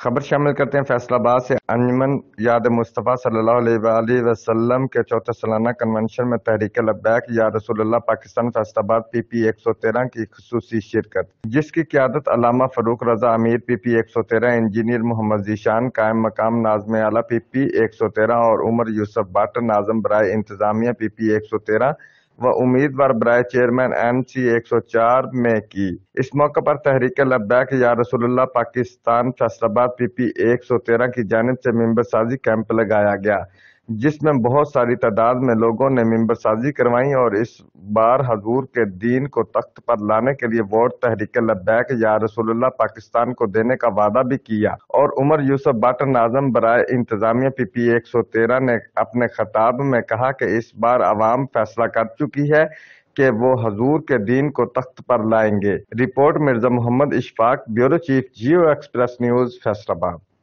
خبر شامل کرتے ہیں فیصل آباد سے۔ انجمن یاد مصطفیٰ صلی اللہ علیہ وآلہ وسلم کے چوتھے سالانہ کنونشن میں تحریک لبیک یا رسول اللہ پاکستان فیصل آباد PP 113 کی خصوصی شرکت، جس کی قیادت علامہ فاروق رضا امیر PP 113، انجینئر محمد ذیشان قائم مقام ناظم اعلیٰ PP 113 اور عمر یوسف بٹ ناظم برائے انتظامیہ PP 113 و امیدوار برائے چیئرمین NC 104 میں کی۔ اس موقع پر تحریک لبیک یا رسول اللہ پاکستان فیصل آباد PP 113 کی جانب سے ممبر سازی کیمپ لگایا گیا، جس میں بہت ساری تعداد میں لوگوں نے ممبر سازی کروائی اور اس بار حضور کے دین کو تخت پر لانے کے لیے ووٹ تحریک لبیک یا رسول اللہ پاکستان کو دینے کا وعدہ بھی کیا۔ اور عمر یوسف بٹ ناظم برائے انتظامیہ PP 113 نے اپنے خطاب میں کہا کہ اس بار عوام فیصلہ کر چکی ہے کہ وہ حضور کے دین کو تخت پر لائیں گے۔ Report Mirza Muhammad Ashfaq, bureau chief, Geo express news, Faisal آباد۔